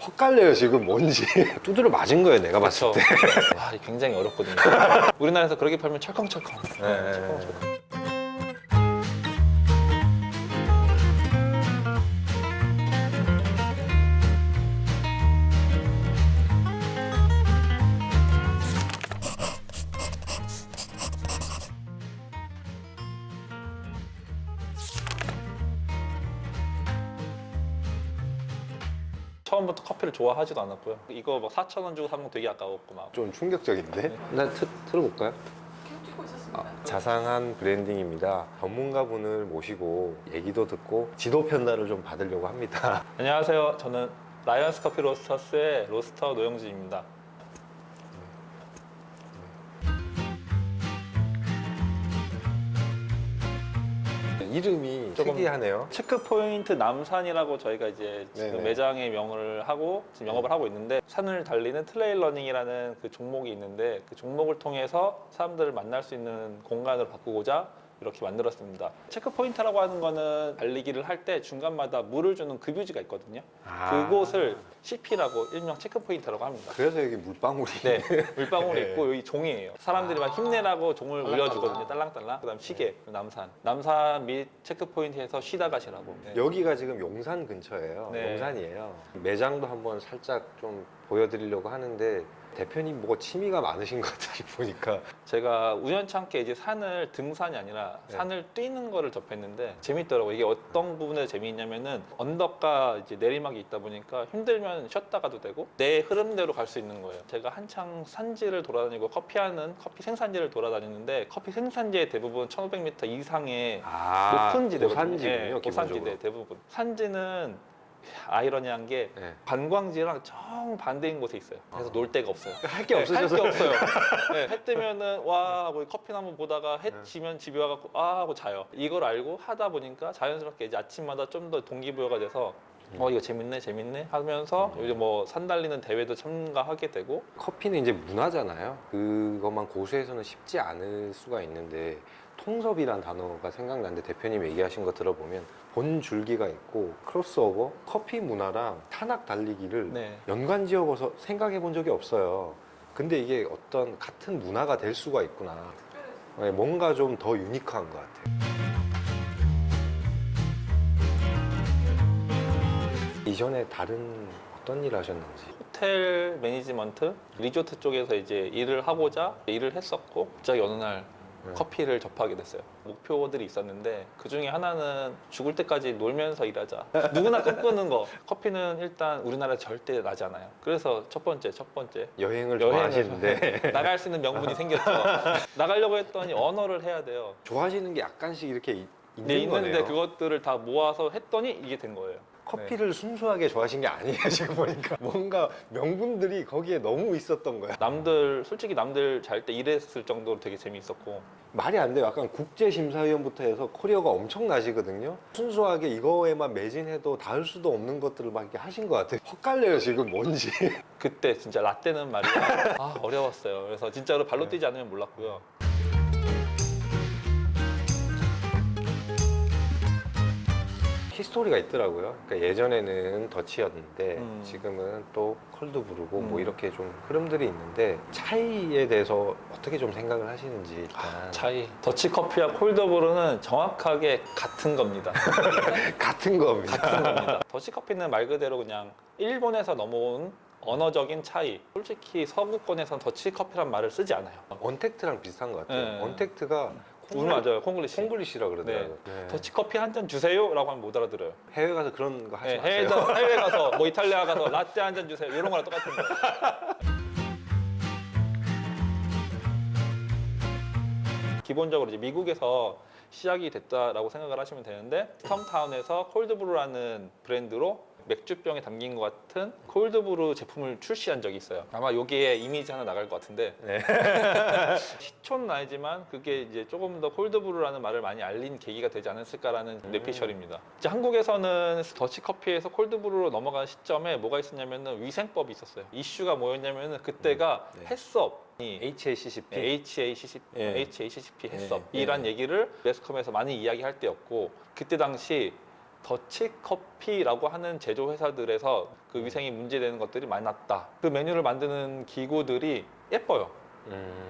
헛갈려요 지금 뭔지. 두드려 맞은 거예요 내가 봤을 그렇죠. 때. 와, 이게 굉장히 어렵거든요. 우리나라에서 그렇게 팔면 철컹철컹. 네. 철컹철컹. 처음부터 커피를 좋아하지도 않았고요. 이거 막 4,000원 주고 사면 되게 아까웠고 막. 좀 충격적인데? 나 틀어볼까요? 계속 찍고 있었습니다. 자상한 브랜딩입니다. 전문가분을 모시고 얘기도 듣고 지도 편달을 좀 받으려고 합니다. 안녕하세요. 저는 라이언스 커피 로스터스의 로스터 노영진입니다. 이름이 조금 특이하네요. 체크포인트 남산이라고 저희가 이제 지금 네네. 매장에 명을 하고 지금 영업을 하고 있는데, 산을 달리는 트레일 러닝이라는 그 종목이 있는데, 그 종목을 통해서 사람들을 만날 수 있는 공간으로 바꾸고자 이렇게 만들었습니다. 체크포인트라고 하는 거는 달리기를 할 때 중간마다 물을 주는 급유지가 있거든요. 그곳을 CP라고 일명 체크포인트라고 합니다. 그래서 여기 물방울이. 네, 물방울이 네. 있고 여기 종이에요. 사람들이 막 힘내라고 종을 울려주거든요. 딸랑딸랑. 그다음 시계, 남산 및 체크포인트에서 쉬다 가시라고. 네. 여기가 지금 용산 근처예요. 네. 용산이에요. 매장도 한번 살짝 좀 보여드리려고 하는데 대표님 뭐 취미가 많으신 것 같아요 보니까. 제가 우연찮게 이제 산을 등산이 아니라 네. 산을 뛰는 거를 접했는데 재밌더라고요. 이게 어떤 부분에 재미있냐면은 언덕과 이제 내리막이 있다 보니까 힘들면 쉬었다 가도 되고 내 흐름대로 갈 수 있는 거예요. 제가 한창 산지를 돌아다니고 커피 생산지를 돌아다니는데, 커피 생산지의 대부분 1500m 이상의 높은 지대거든요. 고산지군요. 고산지대 기본적으로. 대부분. 산지는 아이러니한 게 네. 관광지랑 정 반대인 곳에 있어요. 그래서 놀 데가 없어요. 할 게 없으셔서. 할 게 없어요. 네, 해 뜨면은 와 하고 커피나 한번 보다가 해 네. 지면 집에 와갖고 아 하고 자요. 이걸 알고 하다 보니까 자연스럽게 이제 아침마다 좀 더 동기부여가 돼서 이거 재밌네 하면서 요즘 뭐 산 달리는 대회도 참가하게 되고. 커피는 이제 문화잖아요. 그것만 고수해서는 쉽지 않을 수가 있는데 통섭이란 단어가 생각나는데 대표님 얘기하신 거 들어보면 본줄기가 있고 크로스오버, 커피 문화랑 탄학 달리기를 네. 연관 지어서 생각해 본 적이 없어요. 근데 이게 어떤 같은 문화가 될 수가 있구나. 네, 뭔가 좀 더 유니크한 것 같아요. 이전에 다른 어떤 일 하셨는지. 호텔 매니지먼트, 리조트 쪽에서 이제 일을 하고자 일을 했었고, 갑자기 어느 날 네. 커피를 접하게 됐어요. 목표들이 있었는데 그 중에 하나는 죽을 때까지 놀면서 일하자. 누구나 꿈꾸는 거. 커피는 일단 우리나라에 절대 나지 않아요. 그래서 첫 번째 여행을 여행을 좋아하시는데 나갈 수 있는 명분이 생겼죠. 나가려고 했더니 언어를 해야 돼요. 좋아하시는 게 약간씩 이렇게 네, 있는 있는데 거네요. 그것들을 다 모아서 했더니 이게 된 거예요. 커피를 순수하게 좋아하신 게 아니에요 지금 보니까. 뭔가 명분들이 거기에 너무 있었던 거야. 솔직히 남들 잘 때 일했을 정도로 되게 재미있었고. 말이 안 돼요. 약간 국제심사위원부터 해서 커리어가 엄청나시거든요. 순수하게 이거에만 매진해도 닿을 수도 없는 것들을 막 이렇게 하신 것 같아요. 헛갈려요 지금 뭔지. 그때 진짜 라떼는 말이야 어려웠어요. 그래서 진짜로 발로 뛰지 않으면 몰랐고요. 히스토리가 있더라고요. 그러니까 예전에는 더치였는데 지금은 또 콜드브루고 뭐 음. 이렇게 좀 흐름들이 있는데 차이에 대해서 어떻게 좀 생각을 하시는지 일단. 차이. 더치커피와 콜드브루는 정확하게 같은 겁니다. 같은 겁니다. 같은 겁니다. 더치커피는 말 그대로 그냥 일본에서 넘어온 언어적인 차이. 솔직히 서구권에서는 더치커피란 말을 쓰지 않아요. 언택트랑 비슷한 것 같아요. 네. 언택트가 맞아요. 콩글리시. 콩글리시라 그러더라고요. 네. 더치커피 한 잔 주세요 라고 하면 못 알아들어요. 해외 가서 그런 거 하지 네, 마세요. 해외 가서 뭐 이탈리아 가서 라떼 한 잔 주세요 이런 거랑 똑같은 거예요. 기본적으로 이제 미국에서 시작이 됐다라고 생각을 하시면 되는데, 스톰타운에서 콜드브루라는 브랜드로 맥주병에 담긴 것 같은 콜드브루 제품을 출시한 적이 있어요. 아마 여기에 이미지 하나 나갈 것 같은데 네. 시초는 아니지만 그게 이제 조금 더 콜드브루라는 말을 많이 알린 계기가 되지 않았을까라는 뇌피셜입니다. 이제 한국에서는 더치커피에서 콜드브루로 넘어가는 시점에 뭐가 있었냐면은 위생법이 있었어요. 이슈가 뭐였냐면은 그때가 네. 햇섭이 HACCP. HACCP 예. 햇섭이란 얘기를 매스컴에서 많이 이야기할 때였고, 그때 당시 더치 커피라고 하는 제조 회사들에서 그 위생이 문제되는 것들이 많이 났다. 그 메뉴를 만드는 기구들이 예뻐요.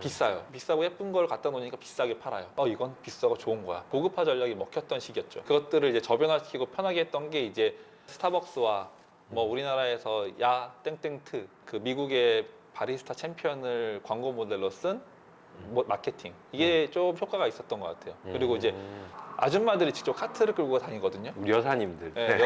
비싸요. 비싸고 예쁜 걸 갖다 놓으니까 비싸게 팔아요. 이건 비싸고 좋은 거야. 고급화 전략이 먹혔던 시기였죠. 그것들을 이제 저변화시키고 편하게 했던 게 이제 스타벅스와 뭐 우리나라에서 야 땡땡트 그 미국의 바리스타 챔피언을 광고 모델로 쓴 마케팅 이게 좀 효과가 있었던 것 같아요. 그리고 이제 아줌마들이 직접 카트를 끌고 다니거든요. 우리 여사님들. 네,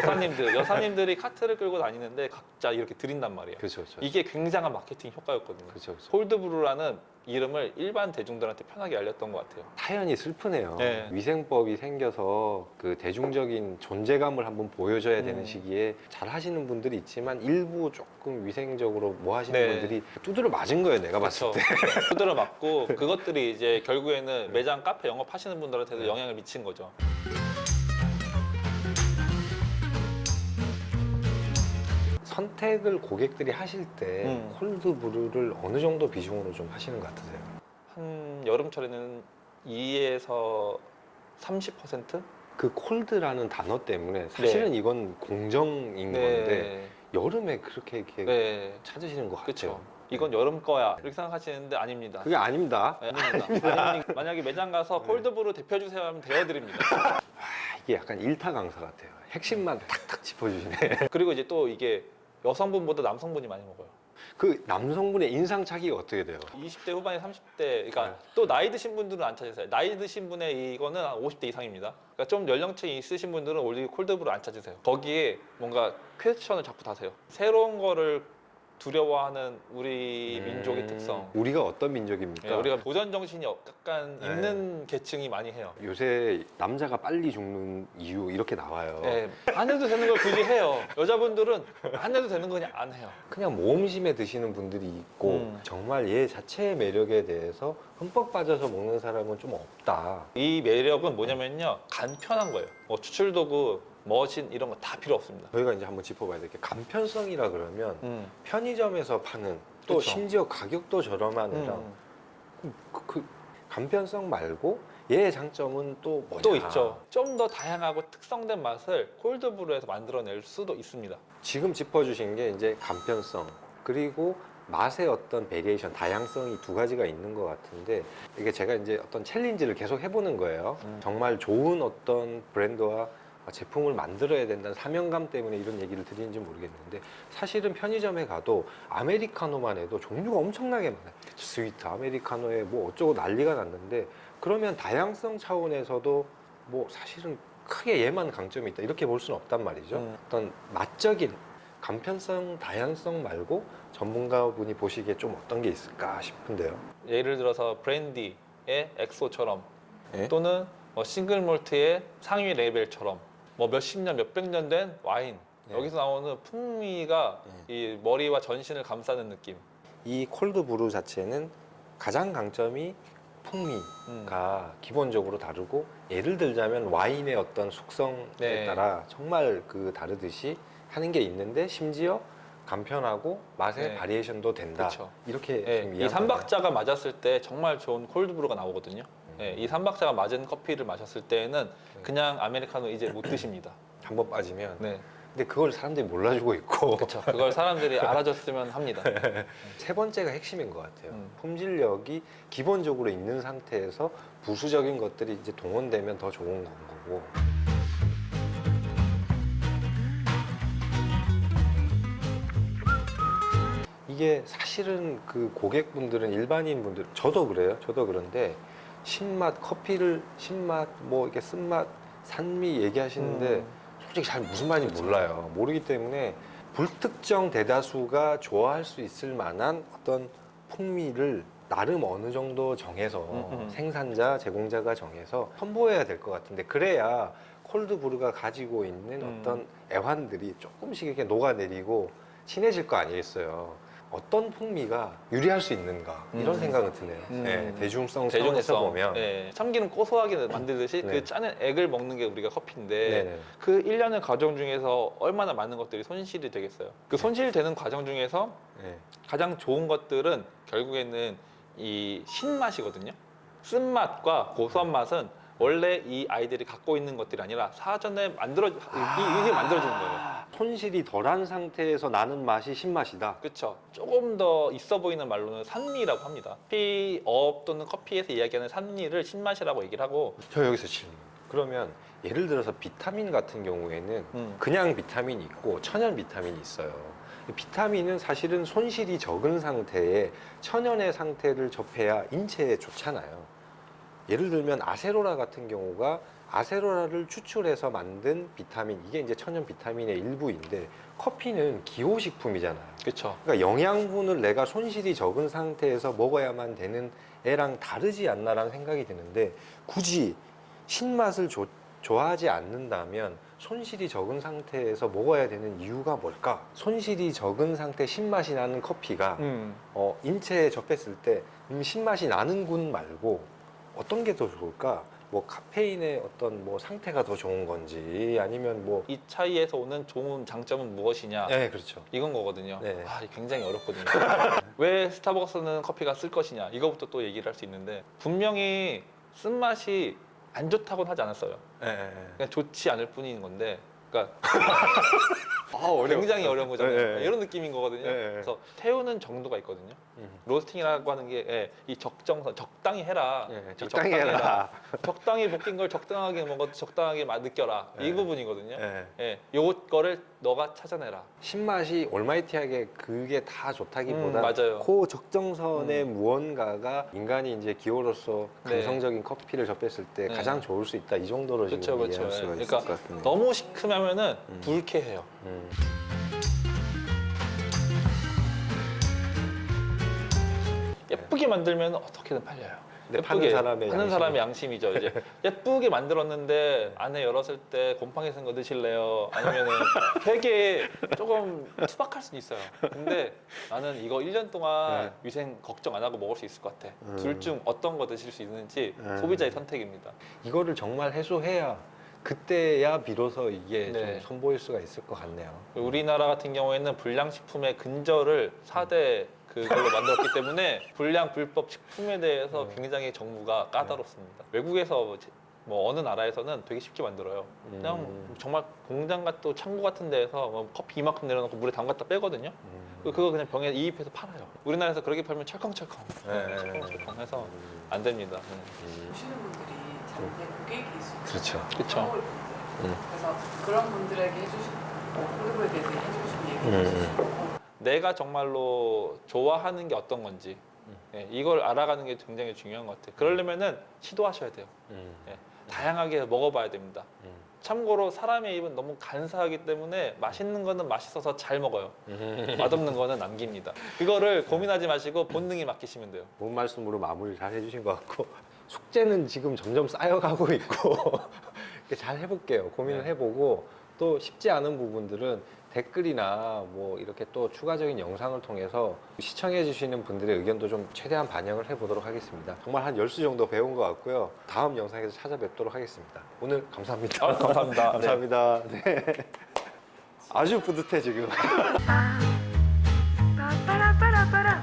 여사님들이 카트를 끌고 다니는데 각자 이렇게 드린단 말이에요. 그렇죠, 그렇죠. 이게 굉장한 마케팅 효과였거든요. 그렇죠, 그렇죠. 콜드브루라는 이름을 일반 대중들한테 편하게 알렸던 것 같아요. 타연이 슬프네요. 네. 위생법이 생겨서 그 대중적인 존재감을 한번 보여줘야 되는 음. 시기에 잘 하시는 분들이 있지만 일부 조금 위생적으로 뭐 하시는 네. 분들이 두드려 맞은 거예요, 내가 봤을 그렇죠. 때. 두드려 맞고 그것들이 이제 결국에는 매장 카페 영업하시는 분들한테도 영향을 미친 거죠. 선택을 고객들이 하실 때 콜드브루를 어느 정도 비중으로 좀 하시는 것 같으세요? 한 여름철에는 2에서 30%? 그 콜드라는 단어 때문에 사실은 이건 공정인 건데 여름에 그렇게 이렇게 네. 찾으시는 것 같아요. 그렇죠. 이건 여름 거야 이렇게 생각하시는데 아닙니다. 그게 아닙니다. 네, 아닙니다. 만약에 매장 가서 콜드브루 대표주세요 하면 대여드립니다. 이게 약간 일타 강사 같아요. 핵심만 탁탁 짚어주시네. 그리고 이제 또 이게 여성분보다 남성분이 많이 먹어요. 그 남성분의 인상착의가 어떻게 돼요? 20대 후반에 30대, 그러니까 또 나이 드신 분들은 안 찾으세요. 나이 드신 분의 이거는 한 50대 이상입니다. 그러니까 좀 연령층이 있으신 분들은 오히려 콜드브루 안 찾으세요. 거기에 뭔가 퀘스천을 자꾸 다세요. 새로운 거를 두려워하는 우리 민족의 특성. 우리가 어떤 민족입니까? 네, 우리가 도전 정신이 약간 네. 있는 계층이 많이 해요. 요새 남자가 빨리 죽는 이유 이렇게 나와요. 네, 안 해도 되는 걸 굳이 해요. 여자분들은 안 해도 되는 거 그냥 안 해요. 그냥 모험심에 드시는 분들이 있고 정말 얘 자체의 매력에 대해서 흠뻑 빠져서 먹는 사람은 좀 없다. 이 매력은 뭐냐면요, 간편한 거예요. 뭐 추출 도구, 머신 이런 거 다 필요 없습니다. 저희가 이제 한번 짚어봐야 될 게 간편성이라 그러면 편의점에서 파는 또 그쵸. 심지어 가격도 저렴한 애랑 그 간편성 말고 얘의 장점은 또 뭐냐? 또 있죠. 좀 더 다양하고 특성된 맛을 콜드브루에서 만들어낼 수도 있습니다. 지금 짚어주신 게 이제 간편성 그리고 맛의 어떤 베리에이션, 다양성이 두 가지가 있는 것 같은데 이게 제가 이제 어떤 챌린지를 계속 해보는 거예요. 정말 좋은 어떤 브랜드와 제품을 만들어야 된다는 사명감 때문에 이런 얘기를 드리는지 모르겠는데 사실은 편의점에 가도 아메리카노만 해도 종류가 엄청나게 많아요. 스위트, 아메리카노에 뭐 어쩌고 난리가 났는데 그러면 다양성 차원에서도 뭐 사실은 크게 얘만 강점이 있다 이렇게 볼 수는 없단 말이죠. 어떤 맛적인 간편성, 다양성 말고 전문가분이 보시기에 좀 어떤 게 있을까 싶은데요. 예를 들어서 브랜디의 엑소처럼 예? 또는 뭐 싱글 몰트의 상위 레벨처럼 뭐 몇십 년, 몇백 년 된 와인 네. 여기서 나오는 풍미가 이 머리와 전신을 감싸는 느낌. 이 콜드 브루 자체는 가장 강점이 풍미가 기본적으로 다르고 예를 들자면 와인의 어떤 숙성에 네. 따라 정말 그 다르듯이 하는 게 있는데 심지어 간편하고 맛의 네. 바리에이션도 된다. 그쵸. 이렇게 네, 좀 이 이해하면 삼박자가 맞았을 때 정말 좋은 콜드브루가 나오거든요. 네, 이 삼박자가 맞은 커피를 마셨을 때에는 그냥 아메리카노 이제 못 드십니다. 한번 빠지면 네, 근데 그걸 사람들이 몰라주고 있고 그렇죠. 그걸 사람들이 알아줬으면 합니다. 세 번째가 핵심인 것 같아요. 음. 품질력이 기본적으로 있는 상태에서 부수적인 것들이 이제 동원되면 더 좋은 건 거고. 이게 사실은 그 고객분들은 일반인분들 저도 그래요. 저도 그런데 신맛 커피를 신맛 뭐 이렇게 쓴맛 산미 얘기하시는데 솔직히 잘 무슨 말인지 몰라요. 모르기 때문에 불특정 대다수가 좋아할 수 있을 만한 어떤 풍미를 나름 어느 정도 정해서 생산자, 제공자가 정해서 선보여야 될 것 같은데 그래야 콜드브루가 가지고 있는 어떤 애환들이 조금씩 이렇게 녹아내리고 친해질 거 아니겠어요. 어떤 풍미가 유리할 수 있는가 이런 생각은 드네요. 네, 대중성 차원에서 보면 네, 참기름 고소하게 만들듯이 네. 그 짜는 액을 먹는 게 우리가 커피인데 네네. 그 1년의 과정 중에서 얼마나 많은 것들이 손실이 되겠어요. 그 손실되는 과정 중에서 네. 가장 좋은 것들은 결국에는 이 신맛이거든요. 쓴맛과 고소한 맛은 원래 이 아이들이 갖고 있는 것들이 아니라 사전에 이게 만들어지는 거예요. 손실이 덜한 상태에서 나는 맛이 신맛이다. 그렇죠. 조금 더 있어 보이는 말로는 산미라고 합니다. 커피업 또는 커피에서 이야기하는 산미를 신맛이라고 얘기를 하고. 저 여기서 질문. 그러면 예를 들어서 비타민 같은 경우에는 그냥 비타민이 있고 천연 비타민이 있어요. 비타민은 사실은 손실이 적은 상태에 천연의 상태를 접해야 인체에 좋잖아요. 예를 들면 아세로라 같은 경우가 아세로라를 추출해서 만든 비타민, 이게 이제 천연 비타민의 일부인데 커피는 기호식품이잖아요. 그렇죠. 그러니까 영양분을 내가 손실이 적은 상태에서 먹어야만 되는 애랑 다르지 않나라는 생각이 드는데 굳이 신맛을 좋아하지 않는다면 손실이 적은 상태에서 먹어야 되는 이유가 뭘까? 손실이 적은 상태 신맛이 나는 커피가 인체에 접했을 때 신맛이 나는군 말고 어떤 게 더 좋을까? 뭐 카페인의 어떤 뭐 상태가 더 좋은 건지 아니면 뭐 이 차이에서 오는 좋은 장점은 무엇이냐? 네, 그렇죠. 이건 거거든요. 네. 아, 이게 굉장히 어렵거든요. 왜 스타벅스는 커피가 쓸 것이냐? 이거부터 또 얘기를 할 수 있는데 분명히 쓴맛이 안 좋다고는 하지 않았어요. 네. 그냥 좋지 않을 뿐인 건데, 그러니까 어려워. 굉장히 어려운 거잖아요. 네, 네. 이런 느낌인 거거든요. 네. 그래서 태우는 정도가 있거든요. 로스팅이라고 하는 게 이 적정선, 적당히 해라. 네, 이 적당히 해라. 적당히 볶인 걸 적당하게 먹어도 적당하게 맛 느껴라. 이 네. 부분이거든요. 네. 예, 요거를 너가 찾아내라. 신맛이 올마이티하게 그게 다 좋다기보다 맞아요. 그 적정선의 무언가가 인간이 이제 기호로서 네. 감성적인 커피를 접했을 때 네. 가장 좋을 수 있다 이 정도로 그렇죠, 지금 그렇죠. 이해할 수가 예. 있을 그러니까 것 같은데. 너무 시큼하면은 불쾌해요. 예쁘게 만들면 어떻게든 팔려요. 네, 파는 사람의 파는 양심이. 사람의 양심이죠. 이제 예쁘게 만들었는데 안에 열었을 때 곰팡이 쓴 거 드실래요? 아니면은 되게 조금 투박할 수는 있어요. 근데 나는 이거 1년 동안 네. 위생 걱정 안 하고 먹을 수 있을 것 같아. 둘 중 어떤 거 드실 수 있는지 소비자의 선택입니다. 이거를 정말 해소해야 그때야 비로소 이게 네. 좀 선보일 수가 있을 것 같네요. 우리나라 같은 경우에는 불량식품의 근절을 4대 그걸로 만들었기 때문에 불량 불법 식품에 대해서 굉장히 정부가 까다롭습니다. 외국에서 뭐 어느 나라에서는 되게 쉽게 만들어요. 그냥 정말 공장과 또 창고 같은 데에서 뭐 커피 이만큼 내려놓고 물에 담갔다 빼거든요. 그거 그냥 병에 이입해서 팔아요. 우리나라에서 그렇게 팔면 철컹철컹, 네. 철컹철컹 해서 안 됩니다. 보시는 분들이 자기의 고객이 있을 수 그렇죠. 그쵸. 그래서 그런 분들에게 해주신 콜리브에 대해서 해주신 얘기를 해주시고 내가 정말로 좋아하는 게 어떤 건지 예, 이걸 알아가는 게 굉장히 중요한 것 같아요. 그러려면은 시도하셔야 돼요. 예, 다양하게 먹어봐야 됩니다. 참고로 사람의 입은 너무 간사하기 때문에 맛있는 거는 맛있어서 잘 먹어요. 맛없는 거는 남깁니다. 이거를 고민하지 마시고 본능에 맡기시면 돼요. 좋은 말씀으로 마무리 잘 해주신 것 같고 숙제는 지금 점점 쌓여가고 있고 잘 해볼게요. 고민을 네. 해보고 또 쉽지 않은 부분들은 댓글이나 뭐 이렇게 또 추가적인 영상을 통해서 시청해 주시는 분들의 의견도 좀 최대한 반영을 해보도록 하겠습니다. 정말 한 10수 정도 배운 것 같고요. 다음 영상에서 찾아뵙도록 하겠습니다. 오늘 감사합니다. 감사합니다. 감사합니다. 네. 아주 뿌듯해 지금. Ba ba ba ba ba ba